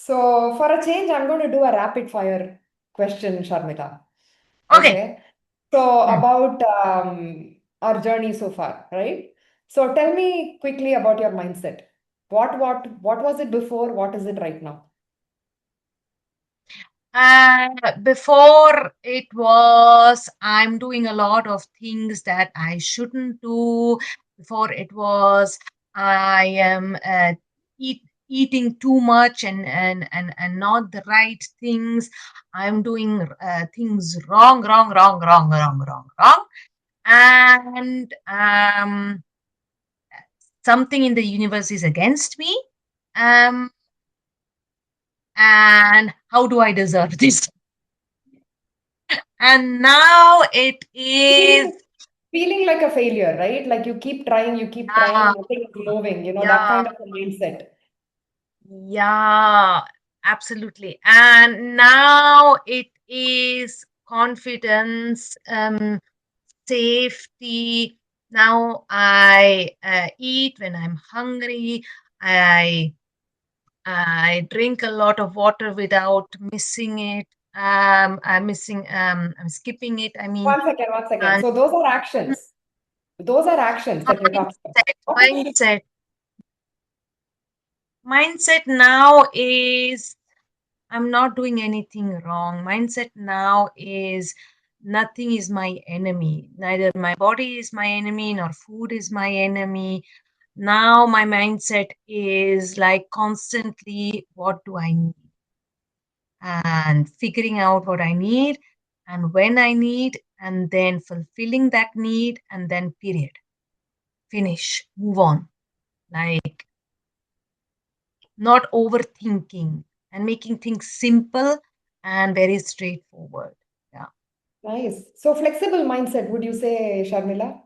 So, for a change, I'm going to do a rapid fire question, Sharmila. Okay. Okay. So, Hmm. about our journey so far, right? So, tell me quickly about your mindset. What was it before? What is it right now? Before it was, I'm doing a lot of things that I shouldn't do. Before it was, I am eating too much and not the right things. I'm doing things wrong, wrong, wrong, wrong, wrong, wrong, wrong. And something in the universe is against me. Um, and how do I deserve this? And now it is, Feeling, feeling like a failure, right? Like you keep trying, uh, nothing is moving, that yeah, kind of a mindset. yeah, absolutely. And now it is confidence, safety. Now I eat when I'm hungry. I I drink a lot of water without missing it. I'm skipping it. I mean, 1 second, 1 second. and So, those are actions. Those are actions that you're talking about. mindset, What is shift? mindset. Mindset now is I'm not doing anything wrong. Mindset now is nothing is my enemy. Neither my body is my enemy nor food is my enemy. Now my mindset is like constantly what do I need and figuring out what I need and when I need and then fulfilling that need and then period. Finish. Move on. Like not overthinking and making things simple and very straightforward. Yeah. Nice. So flexible mindset, would you say, Sharmila?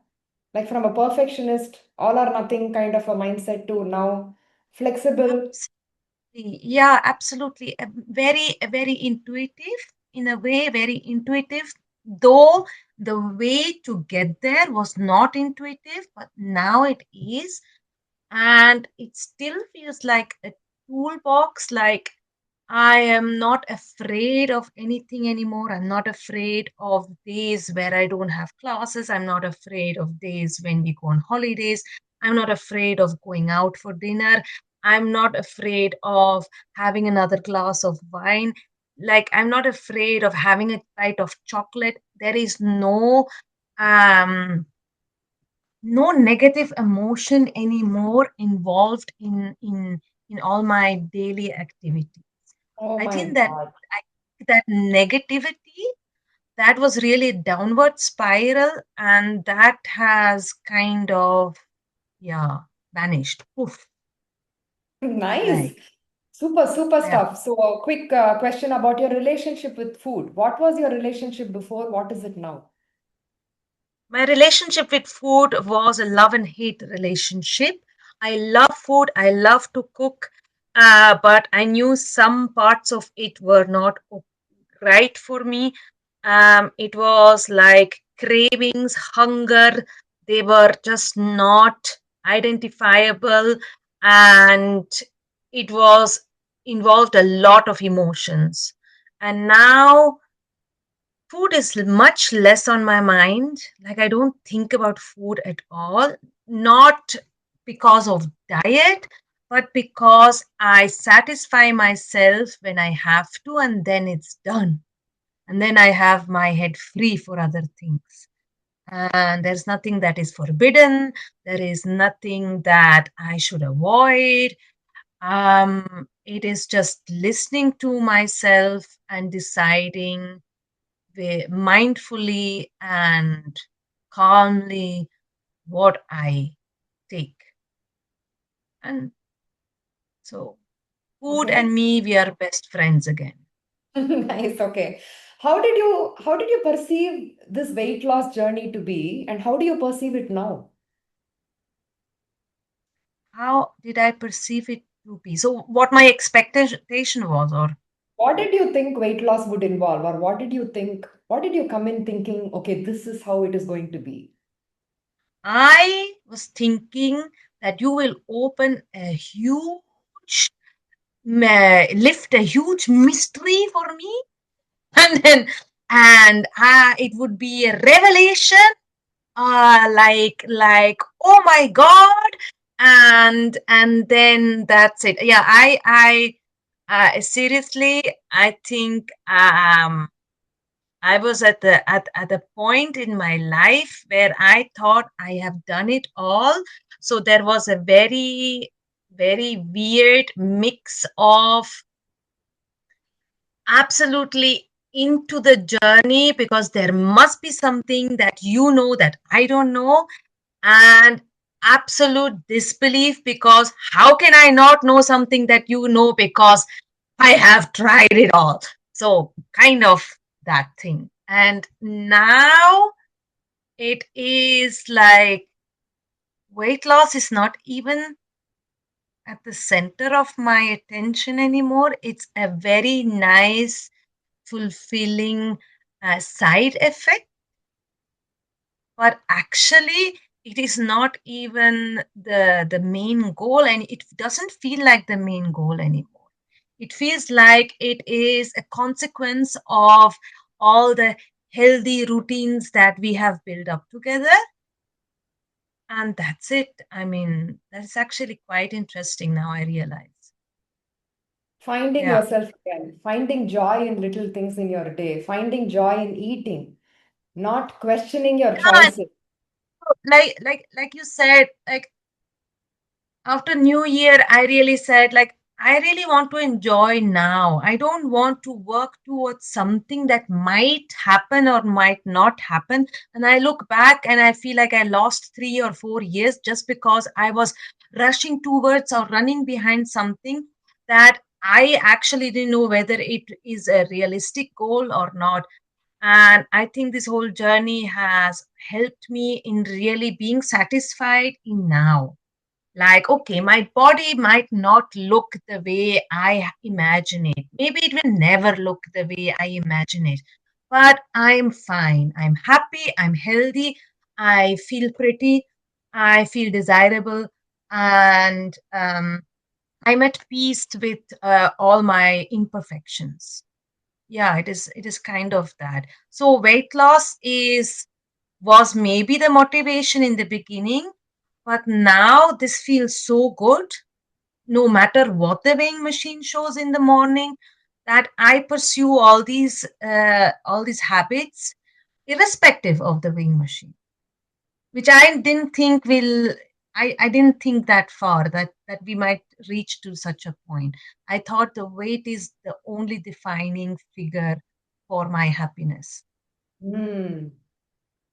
Like from a perfectionist, all or nothing kind of a mindset to now flexible. Absolutely. Yeah, absolutely. Very intuitive in a way, very intuitive. Though the way to get there was not intuitive, but now it is. And it still feels like a toolbox, like I am not afraid of anything anymore. I'm not afraid of days where I don't have classes. I'm not afraid of days when we go on holidays. I'm not afraid of going out for dinner. I'm not afraid of having another glass of wine. Like, I'm not afraid of having a bite of chocolate. There is um, no negative emotion anymore involved in all my daily activities. Oh I my think that God. I, that negativity that was really a downward spiral, and that has kind of yeah vanished. Poof, Nice. like Super, super yeah. stuff. So, a quick question about your relationship with food. What was your relationship before? What is it now? My relationship with food was a love and hate relationship. I love food. I love to cook, but I knew some parts of it were not right for me. It was like cravings, hunger, they were just not identifiable, and it was involved a lot of emotions. And now food is much less on my mind. Like, I don't think about food at all, not because of diet, but because I satisfy myself when I have to, and then it's done, and then I have my head free for other things. And there's nothing that is forbidden. There is nothing that I should avoid. It is just listening to myself and deciding mindfully and calmly what I take. And so, food and Okay. me, we are best friends again. Nice. Okay. How did you perceive this weight loss journey to be, and how do you perceive it now? How did I perceive it to be? So, what my expectation was, or What did you think weight loss would involve, or what did you think? What did you come in thinking, okay, this is how it is going to be? I was thinking that you will open a huge lift a huge mystery for me, and then it would be a revelation, like oh my god, and then that's it. Yeah, I seriously, I think I was at the point in my life where I thought I have done it all. So there was a very weird mix of absolutely into the journey, because there must be something that you know that I don't know, and absolute disbelief, because how can I not know something that you know, because I have tried it all. So kind of that thing. And now it is like weight loss is not even at the center of my attention anymore. It's a very nice, fulfilling side effect, but actually it is not even the main goal, and it doesn't feel like the main goal anymore. It feels like it is a consequence of all the healthy routines that we have built up together, and that's it. I mean, that's actually quite interesting now, I realize. Finding Yeah. yourself again, finding joy in little things in your day, finding joy in eating, not questioning your Yeah, choices. like you said, like after new year I really said, like, I really want to enjoy now. I don't want to work towards something that might happen or might not happen. And I look back and I feel like I lost 3 or 4 years just because I was rushing towards or running behind something that I actually didn't know whether it is a realistic goal or not. And I think this whole journey has helped me in really being satisfied in now. Like, okay, my body might not look the way I imagine it. Maybe it will never look the way I imagine it. But I'm fine. I'm happy. I'm healthy. I feel pretty. I feel desirable. And I'm at peace with all my imperfections. Yeah, it is kind of that. So weight loss is was maybe the motivation in the beginning, but now this feels so good, no matter what the weighing machine shows in the morning, that I pursue all these habits irrespective of the weighing machine, which I didn't think will. I didn't think that far, that we might reach to such a point. I thought the weight is the only defining figure for my happiness. Hmm.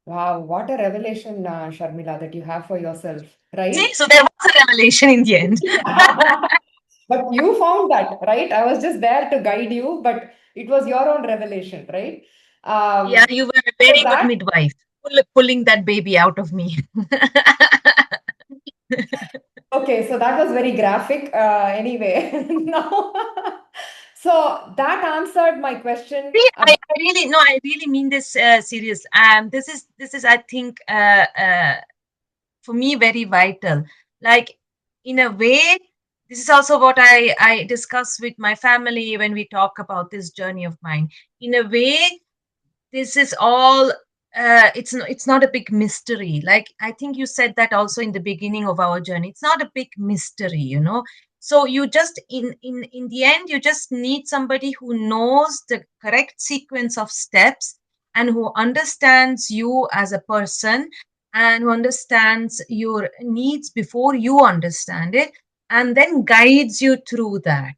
Wow, what a revelation, Sharmila, that you have for yourself, See, right? so there was a revelation in the end. But you found that, right? I was just there to guide you, but it was your own revelation, right? Yeah, Um, you were a so very good that midwife, pulling that baby out of me. Okay, so that was very graphic. Anyway, now, so that answered my question. See, I really no, I really mean this serious. This is I think for me very vital. Like in a way, this is also what I discuss with my family when we talk about this journey of mine. In a way, this is all it's not a big mystery. Like I think you said that also in the beginning of our journey, it's not a big mystery, so you just in the end you just need somebody who knows the correct sequence of steps, and who understands you as a person, and who understands your needs before you understand it, and then guides you through that.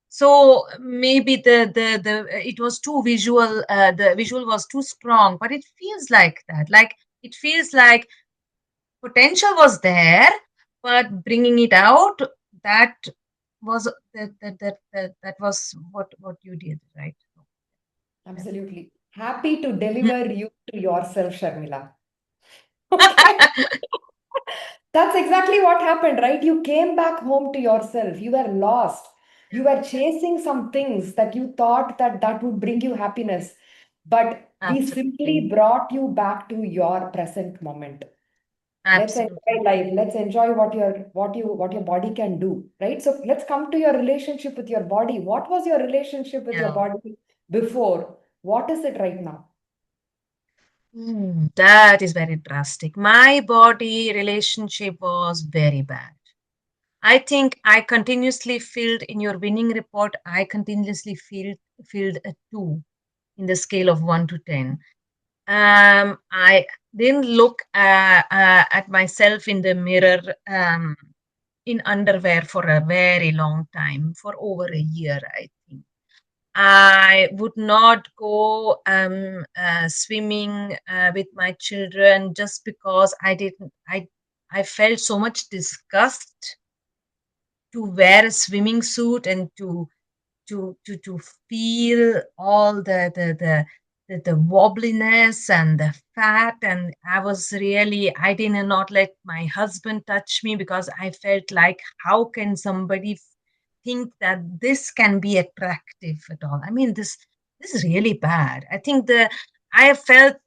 So maybe the it was too visual, the visual was too strong, but it feels like that. Like it feels like potential was there, but bringing it out, that was that was what you did, right? Absolutely happy to deliver you to yourself, Sharmila. Okay. That's exactly what happened, right? You came back home to yourself. You were lost. You were chasing some things that you thought that would bring you happiness. But we Absolutely. simply brought you back to your present moment. Let's enjoy Absolutely. life. Let's enjoy what your body can do, right? So let's come to your relationship with your body. What was your relationship with your Yeah. body before? What is it right now? That is very drastic. My body relationship was very bad. I think I continuously filled in your winning report. I continuously filled a 2 in the scale of 1 to 10. I didn't look at myself in the mirror in underwear for a very long time, for over a year, I think. I would not go swimming with my children just because I didn't. I felt so much disgust to wear a swimming suit and to feel all the wobbliness and the fat. And I was really, I did not let my husband touch me because I felt like, how can somebody think that this can be attractive at all? I mean, this is really bad. I think the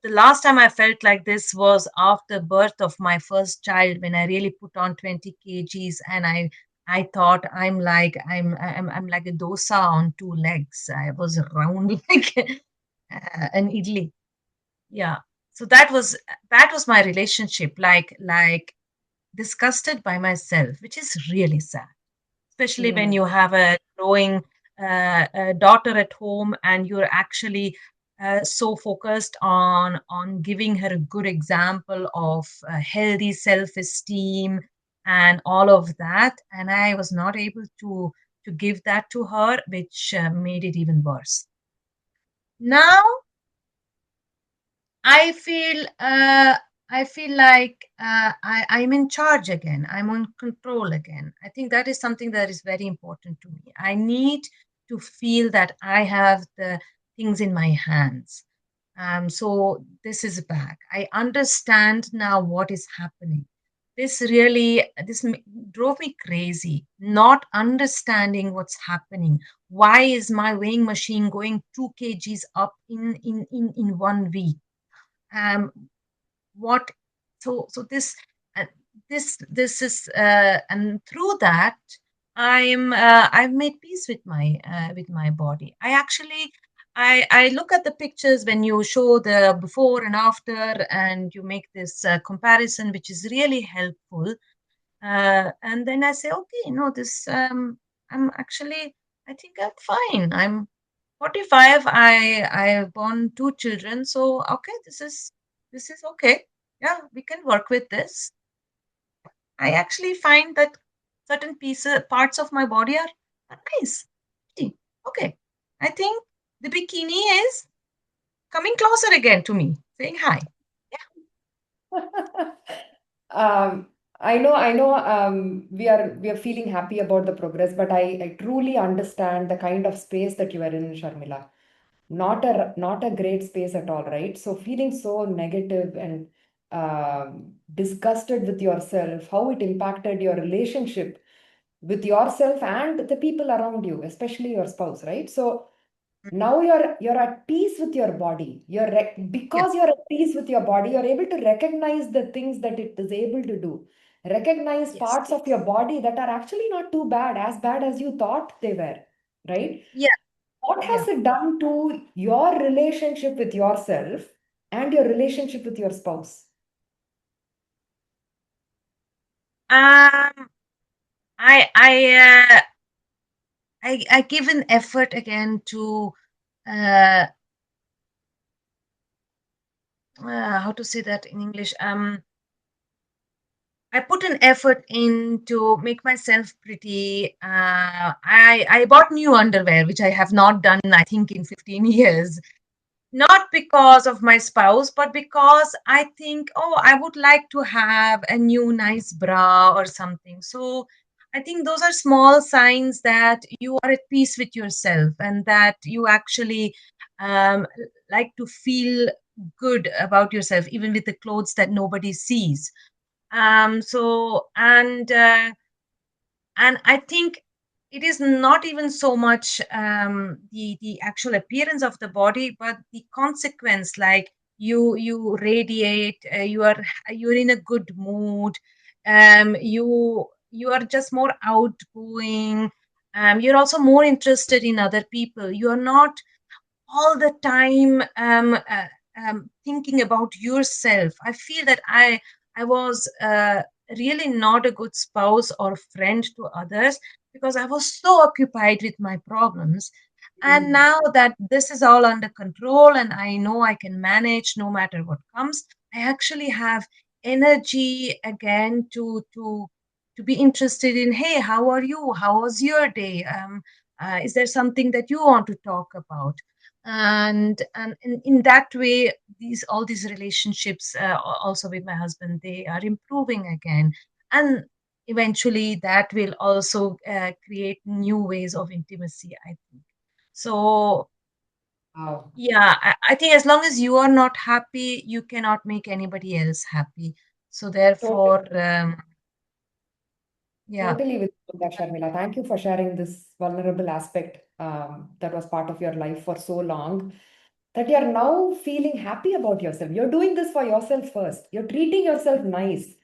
last time I felt like this was after birth of my first child, when I really put on 20 kgs, and I thought I'm like a dosa on 2 legs. I was round like an idli. Yeah. So that was my relationship, like disgusted by myself, which is really sad, especially when Yeah. you have a growing daughter at home, and you're actually so focused on giving her a good example of healthy self-esteem and all of that, and I was not able to give that to her, which made it even worse. Now I feel like I'm in charge again. I'm on control again. I think that is something that is very important to me. I need to feel that I have the things in my hands. So this is back. I understand now what is happening. This drove me crazy. Not understanding what's happening. Why is my weighing machine going 2 kgs up in 1 week? um what so uh, this is and through that I've made peace with my body. I actually I look at the pictures when you show the before and after, and you make this comparison, which is really helpful. And then I say, okay, this I'm actually, I think I'm fine. I'm 45. I born 2 children, so okay, this is okay. Yeah, we can work with this. I actually find that certain pieces parts of my body are nice. See, okay. I think the bikini is coming closer again to me, saying hi. Um, I know, we are feeling happy about the progress, but I truly understand the kind of space that you are in, Sharmila. Not a great space at all, right? So feeling so negative and disgusted with yourself, how it impacted your relationship with yourself and the people around you, especially your spouse, right? So Mhm. now you're at peace with your body. Yeah. Because you're at peace with your body, you're able to recognize the things that it is able to do. Recognize Yes. parts of your body that are actually not too bad as you thought they were, right? Yeah. What Yeah. has it done to your relationship with yourself and your relationship with your spouse? Um. I give an effort again to uh, how to say that in English. I put an effort in to make myself pretty. I bought new underwear, which I have not done, I think, in 15 years. Not because of my spouse, but because I think, oh, I would like to have a new nice bra or something. So I think those are small signs that you are at peace with yourself, and that you actually um, like to feel good about yourself, even with the clothes that nobody sees. So and I think it is not even so much the actual appearance of the body, but the consequence. Like, you radiate, you're in a good mood, you are just more outgoing, you're also more interested in other people. You are not all the time thinking about yourself. I feel that I was really not a good spouse or friend to others because I was so occupied with my problems. And Mm. now that this is all under control and I know I can manage no matter what comes, I actually have energy again to be interested in, hey, how are you? How was your day? Is there something that you want to talk about? And in that way, these all these relationships, also with my husband, they are improving again, and eventually that will also create new ways of intimacy, I think. So Wow. yeah, I think as long as you are not happy, you cannot make anybody else happy. So Totally. therefore, yeah, Totally with you on that, Sharmila. Thank you for sharing this vulnerable aspect that was part of your life for so long. That you're now feeling happy about yourself. You're doing this for yourself first. You're treating yourself nice.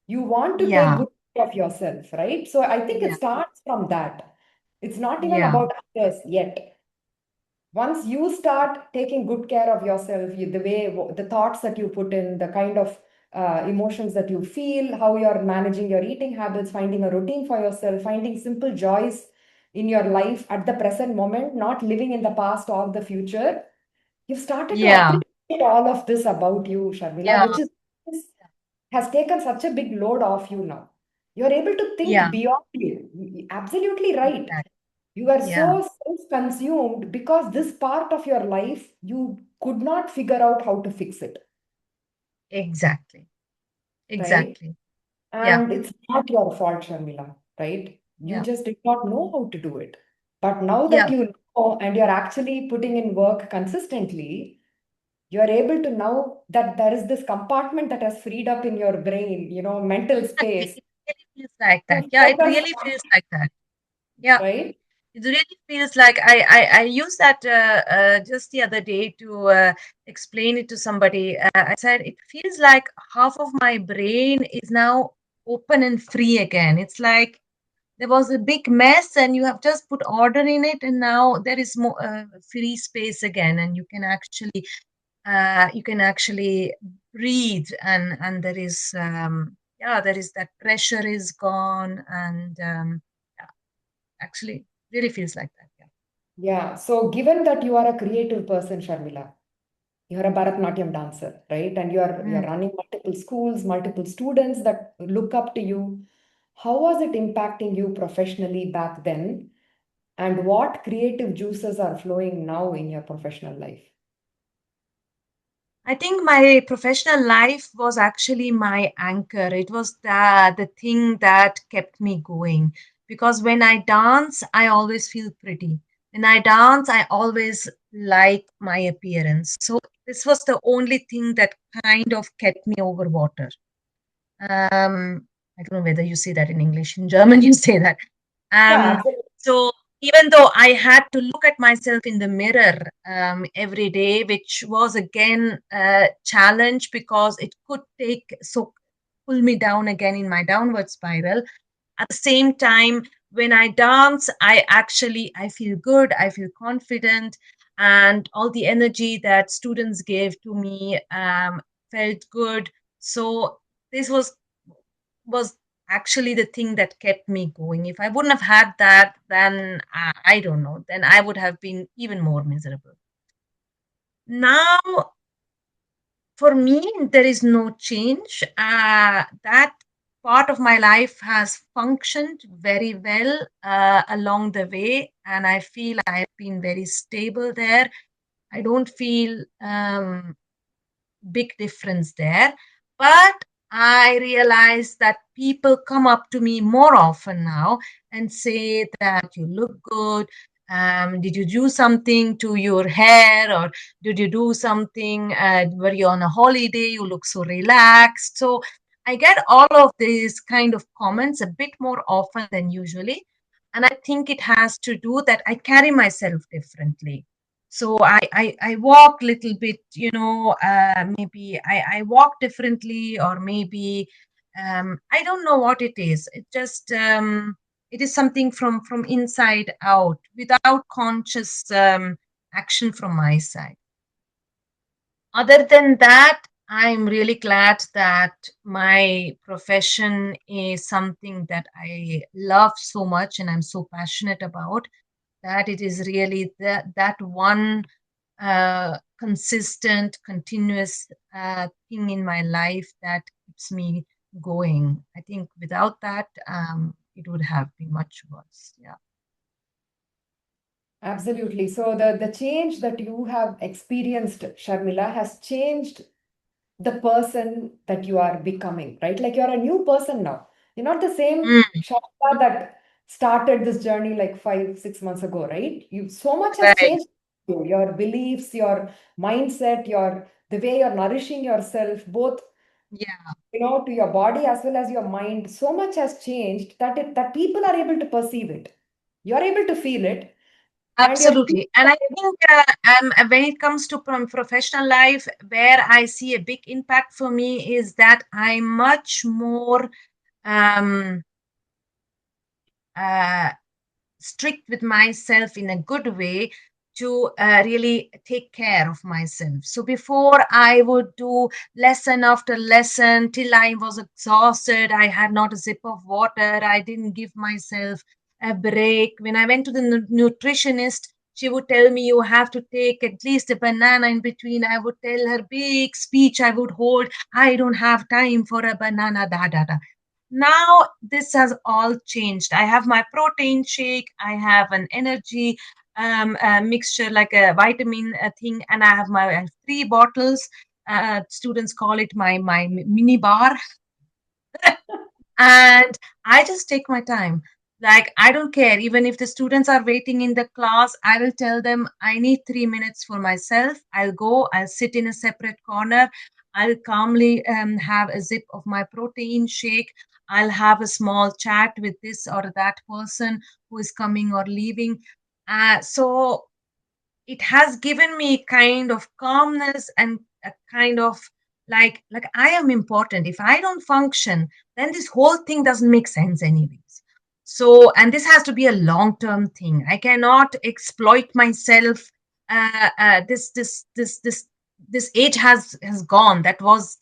You want to take yeah, good care of yourself, right? So I think it yeah, starts from that. It's not even yeah, about others yet. Once you start taking good care of yourself, the way, the thoughts that you put in, the kind of emotions that you feel, how you're managing your eating habits, finding a routine for yourself, finding simple joys in your life at the present moment, not living in the past or the future. You've started to yeah, appreciate all of this about you, Sharmila, yeah, which is has taken such a big load off you now. You're able to yeah, think beyond you. Absolutely right. exactly, You are yeah, so self-consumed because this part of your life, you could not figure out how to fix it, exactly, right? exactly, yeah, And it's not your fault, Sharmila, right? You yeah, just did not know how to do it. But now that yeah. you know and you're actually putting in work consistently, you're able to now that there is this compartment that has freed up in your brain, mental Exactly. space It really feels like to that. Yeah, it focus really on, feels like that. Yeah, right? it really feels like I used that just the other day to explain it to somebody. I said it feels like half of my brain is now open and free again. It's like there was a big mess and you have just put order in it, and now there is more free space again, and you can actually breathe, and there is yeah, there is that pressure is gone, and yeah, actually really feels like that. Yeah. Yeah. So given that you are a creative person, Sharmila, you're a Bharatnatyam dancer, right? And you're Mm. running multiple schools, multiple students that look up to you. How was it impacting you professionally back then? And what creative juices are flowing now in your professional life? I think my professional life was actually my anchor. It was the thing that kept me going, because when I dance, I always feel pretty. When I dance, I always like my appearance. So this was the only thing that kind of kept me over water. I don't know whether you say that in English. In German, you say that. Yeah, Um, absolutely. so even though I had to look at myself in the mirror every day, which was again a challenge because it could pull me down again in my downward spiral. At the same time, when I dance, I feel good, I feel confident, and all the energy that students gave to me felt good. So this was actually the thing that kept me going. If I wouldn't have had that, then I don't know, then I would have been even more miserable. Now, for me, there is no change. That part of my life has functioned very well along the way, and I feel I have been very stable there. I don't feel big difference there. But I realize that people come up to me more often now and say that you look good. Did you do something to your hair, or did you do something? Were you on a holiday? You look so relaxed. So I get all of these kind of comments a bit more often than usually. And I think it has to do that I carry myself differently. So I walk little bit, maybe I walk differently, or maybe I don't know what it is. It just it is something from inside out, without conscious action from my side. Other than that, I'm really glad that my profession is something that I love so much and I'm so passionate about, that it is really that one consistent, continuous thing in my life that keeps me going. I think without that, it would have been much worse. Yeah. Absolutely. So the change that you have experienced, Sharmila, has changed the person that you are becoming, right? Like you're a new person now. You're not the same Mm, Sharmila that started this journey like 5, 6 months ago, right? You so much has right. changed. Your beliefs, your mindset, your the way you're nourishing yourself, both Yeah, to your body as well as your mind. So much has changed that people are able to perceive it. You're able to feel it, and your absolutely. And I think when it comes to professional life, where I see a big impact for me is that I'm much more um, uh, strict with myself in a good way, to really take care of myself. So before, I would do lesson after lesson till I was exhausted. I had not a sip of water. I didn't give myself a break. When I went to the nutritionist, she would tell me you have to take at least a banana in between. I would tell her big speech I would hold. I don't have time for a banana, da da da. Now this has all changed. I have my protein shake, I have an energy mixture, like a vitamin thing, and I have my 3 bottles. Students call it my mini bar. And I just take my time. Like, I don't care. Even if the students are waiting in the class, I will tell them I need 3 minutes for myself. I'll go, I'll sit in a separate corner. I'll calmly have a sip of my protein shake. I'll have a small chat with this or that person who is coming or leaving. So it has given me kind of calmness and a kind of like I am important. If I don't function, then this whole thing doesn't make sense anyways. So, and this has to be a long term thing. I cannot exploit myself. This age has gone. That was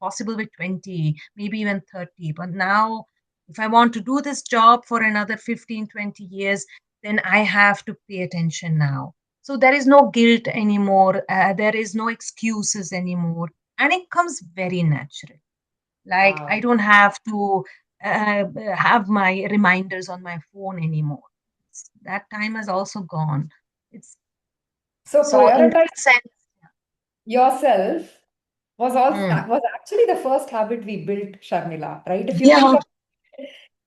possible with 20, maybe even 30, but now if I want to do this job for another 15, 20 years, then I have to pay attention now. So there is no guilt anymore. There is no excuses anymore. And it comes very natural. Like, I wow. don't have to have my reminders on my phone anymore. That time has also gone. It's So so in prioritize that sense. yourself Mm, was actually the first habit we built, Sharmila, right? If you think yeah, of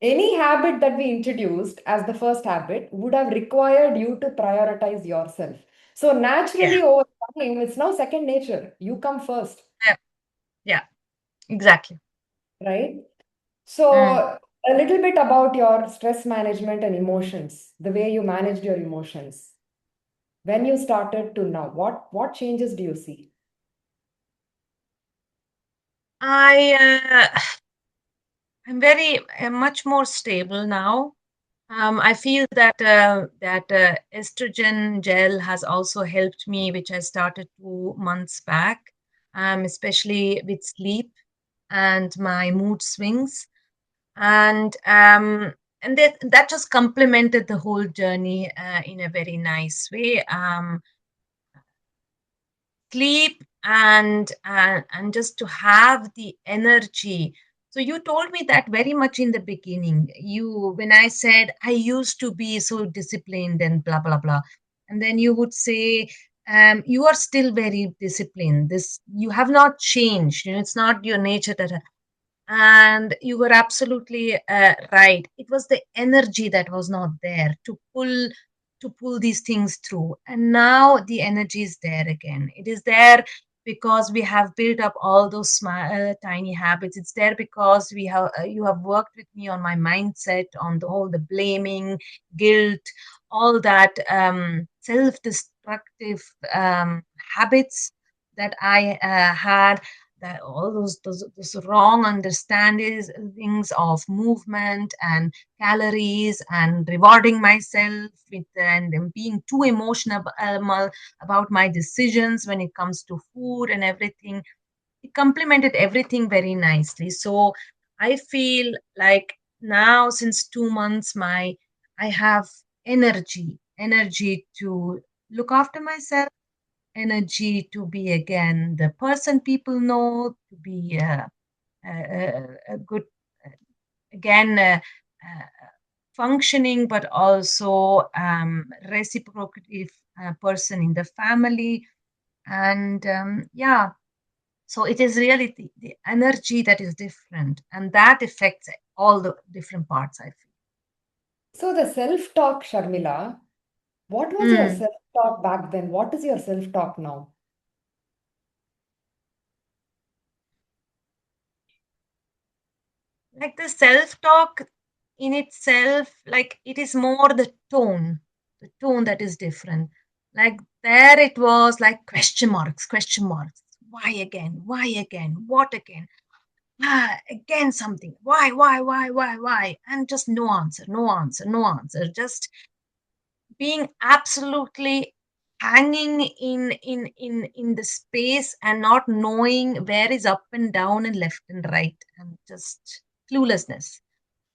any habit that we introduced as the first habit would have required you to prioritize yourself. So yeah, naturally over time, it's now second nature. You come first, yeah, yeah, exactly. right? So Mm. a little bit about your stress management and emotions, the way you managed your emotions. When you started to now, what changes do you see? I I'm very much more stable now. I feel that estrogen gel has also helped me, which I started 2 months back, especially with sleep and my mood swings, and that just complemented the whole journey in a very nice way. Sleep and just to have the energy. So you told me that very much in the beginning, you when I said I used to be so disciplined and blah blah blah, and then you would say, you are still very disciplined. This, you have not changed, it's not your nature that. And you were absolutely right. It was the energy that was not there to pull these things through. And now the energy is there again. It is there because we have built up all those tiny habits. It's there because we have you have worked with me on my mindset, on all the blaming, guilt, all that self destructive habits that I had, that all those wrong understandings things of movement and calories and rewarding myself with and being too emotional about my decisions when it comes to food and everything. It complemented everything very nicely. So I feel like now since 2 months, my I have energy to look after myself, energy to be again the person people know, to be a good again functioning, but also reciprocative person in the family. And yeah, so it is really the energy that is different, and that affects all the different parts, I So the self-talk, Sharmila, what was your feel. self-talk back then? What is your self-talk now? Like the self talk in itself, like it is more the tone that is different. Like there it was like question marks. Why again? What again? Ah, again something. Why? And just no answer, no answer, no answer. Just being absolutely hanging in the space and not knowing where is up and down and left and right, and just cluelessness.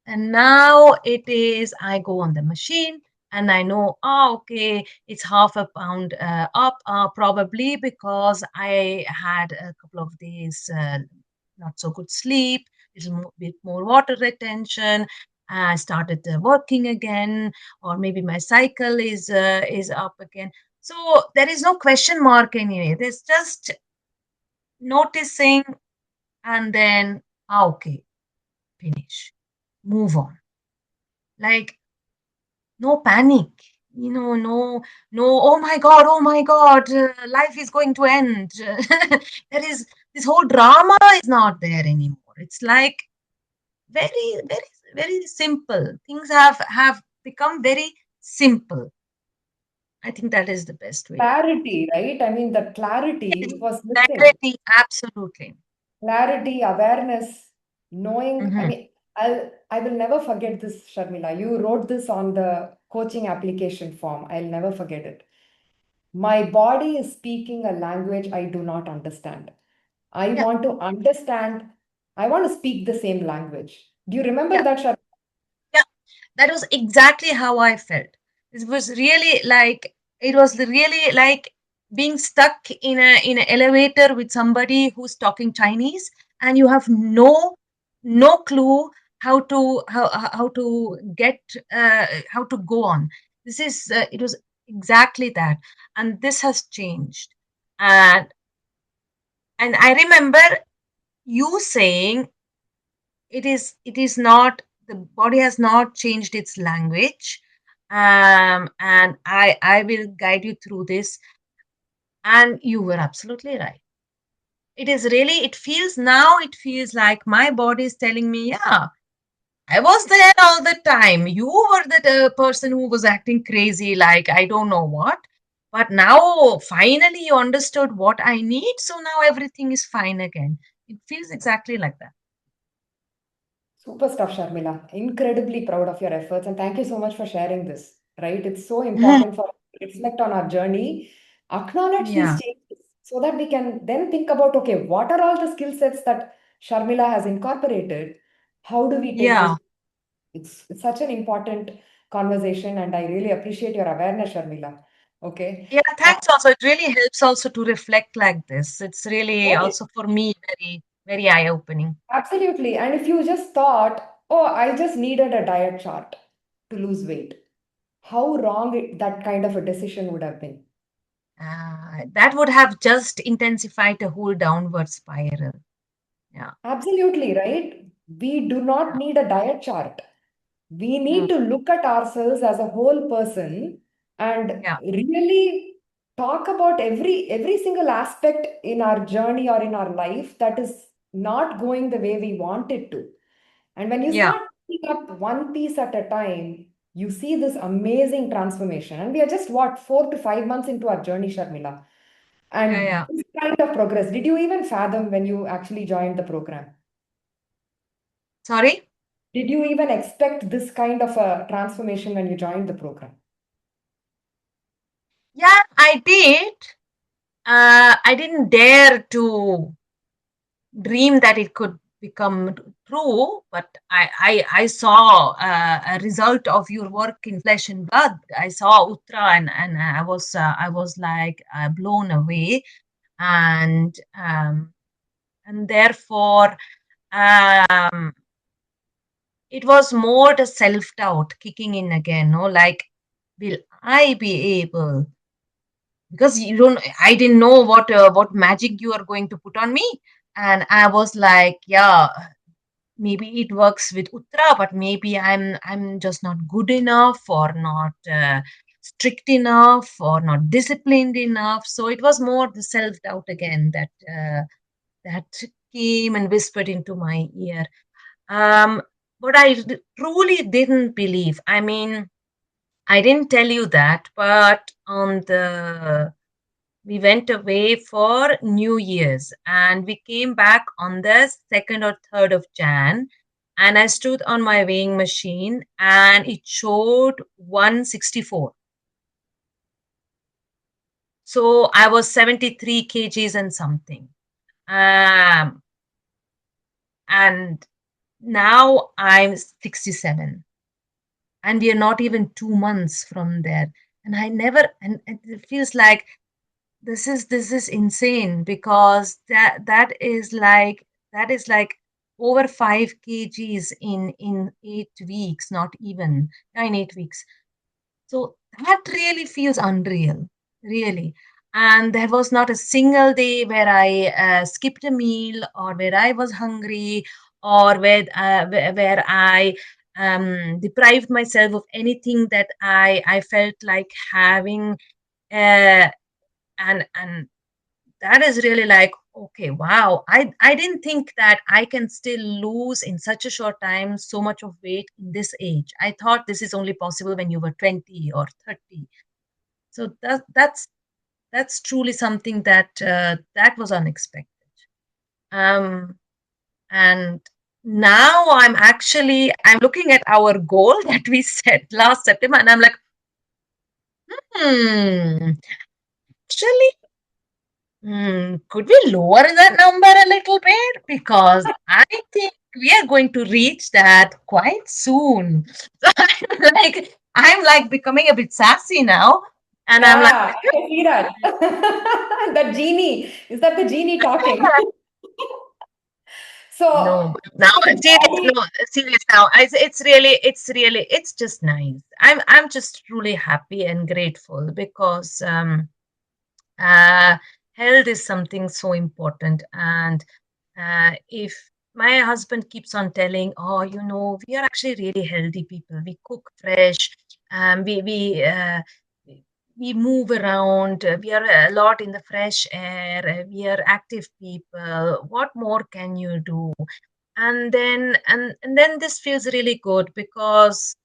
And now it is, I go on the machine and I know, okay, it's half a pound up, probably because I had a couple of days not so good sleep, little bit more water retention. I started working again, or maybe my cycle is up again. So there is no question mark anyway. There's just noticing, and then okay, finish, move on. Like no panic, no, oh my god, life is going to end. There is this whole drama is not there anymore. It's like very, very, very simple. Things have become very simple. I think that is the best way. Clarity, right? I mean, the Yes, clarity was missing. clarity, absolutely. Clarity, awareness, knowing. I Hmm. mean, I will never forget this, Sharmila. You wrote this on the coaching application form. I'll never forget it. My body is speaking a language I do not understand. I Yeah, want to understand. I want to speak the same language. Do you remember yeah, that, Sharmila? yeah. That was exactly how I felt. It was really like being stuck in an elevator with somebody who's talking Chinese, and you have no clue how to get how to go on. This is it was exactly that, and this has changed. And I remember you saying it is not, the body has not changed its language, and I will guide you through this, and you were absolutely right. It is really, it feels like my body is telling me, yeah, I was there all the time, you were the person who was acting crazy, like I don't know what, but now finally you understood what I need, so now everything is fine again. It feels exactly like that. Super stuff, Sharmila. Incredibly proud of your efforts, and thank you so much for sharing this. Right? It's so important for us to reflect on our journey, acknowledge these Yeah, changes, so that we can then think about, okay, what are all the skill sets that Sharmila has incorporated? How do we take yeah. this? It's such an important conversation, and I really appreciate your awareness, Sharmila. Okay. Yeah, thanks also. It really helps also to reflect like this. It's really Oh, also for me very, very eye-opening. absolutely. And if you just thought, oh, I just needed a diet chart to lose weight, how wrong that kind of a decision would have been. That would have just intensified a whole downward spiral. Yeah, Absolutely, right? We do not yeah, need a diet chart. We mm, need to look at ourselves as a whole person and yeah, really talk about every single aspect in our journey or in our life that is not going the way we want it to. And when you yeah, start picking up one piece at a time, you see this amazing transformation. And we are just what, 4 to 5 months into our journey, Sharmila. Yeah, And yeah. this kind of progress, did you even fathom when you actually joined the program? Sorry? Did you even expect this kind of a transformation when you joined the program? Yeah, I did. I didn't dare to dream that it could become true, but I saw a result of your work in flesh and blood. I saw Uttra, and I was like blown away, and therefore um, it was more the self doubt kicking in again. No, like, will I be able? Because you don't, I didn't know what magic you are going to put on me, and I was like, yeah, maybe it works with Uttra, but maybe I'm just not good enough, or not strict enough, or not disciplined enough. So it was more the self doubt again that came and whispered into my ear. Um, but truly didn't believe. I mean, I didn't tell you that, but on the we went away for New Year's, and we came back on the 2nd or 3rd of Jan. And I stood on my weighing machine and it showed 164. So I was 73 kgs and something. Um, and now I'm 67. And we are not even 2 months from there. And I never, and it feels like this is insane, because that is like over 5 kgs in 8 weeks, not even, yeah, in 8 weeks. So that really feels unreal, really. And there was not a single day where I skipped a meal, or where I was hungry, or where I deprived myself of anything that I felt like having. Uh, and that is really like, okay, wow, I didn't think that I can still lose in such a short time so much of weight in this age. I thought this is only possible when you were 20 or 30. So that's truly something that was unexpected. um and now I'm looking at our goal that we set last September, and I'm like, actually, could we lower that number a little bit? Because I think we are going to reach that quite soon. So I'm like becoming a bit sassy now. And I'm like, Yeah, I can see that. That genie, is that the genie talking? So, no, now so the serious, body, no, serious now. It's just nice. I'm just truly happy and grateful, because uh, health is something so important. And if my husband keeps on telling, oh, we are actually really healthy people. We cook fresh, we we move around. We are a lot in the fresh air. We are active people. What more can you do? And then this feels really good, because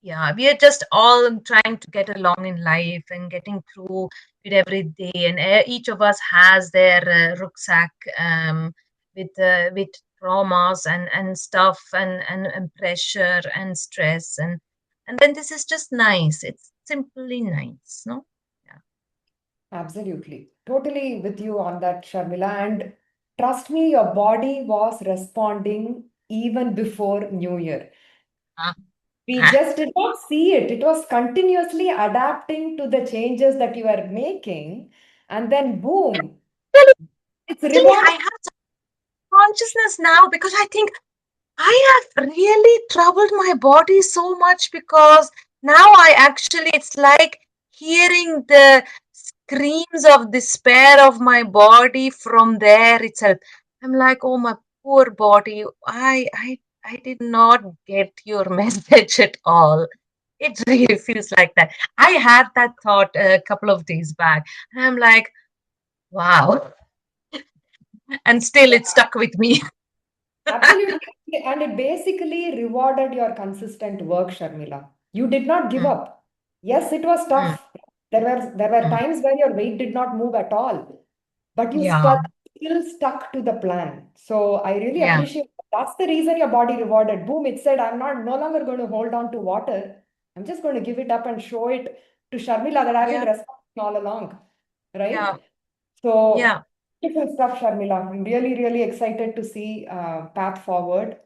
yeah, we are just all trying to get along in life and getting through it every day. And each of us has their rucksack, with traumas and stuff, and pressure and stress, and then this is just nice. It's simply nice, no? Yeah. absolutely. Totally with you on that, Sharmila. And trust me, your body was responding even before New Year. Ah, We ah. just did not see it. It was continuously adapting to the changes that you are making. And then, boom, Really, it's actually, reward. I have some consciousness now, because I think I have really troubled my body so much, because now I actually, it's like hearing the screams of despair of my body from there itself. I'm like, oh, my poor body. I did not get your message at all. It really feels like that. I had that thought a couple of days back, and I'm like, wow. And still it stuck with me. Absolutely. And it basically rewarded your consistent work, Sharmila. You did not give mm, up. Yes, it was mm, tough. There were mm. times where your weight did not move at all, but you Yeah, still stuck to the plan. So I really yeah, appreciate that. That's the reason your body rewarded. Boom, it said, I'm not no longer going to hold on to water. I'm just going to give it up and show it to Sharmila that I've been yeah, responding all along. yeah, Right? So yeah. beautiful stuff, Sharmila. I'm really, really excited to see path forward.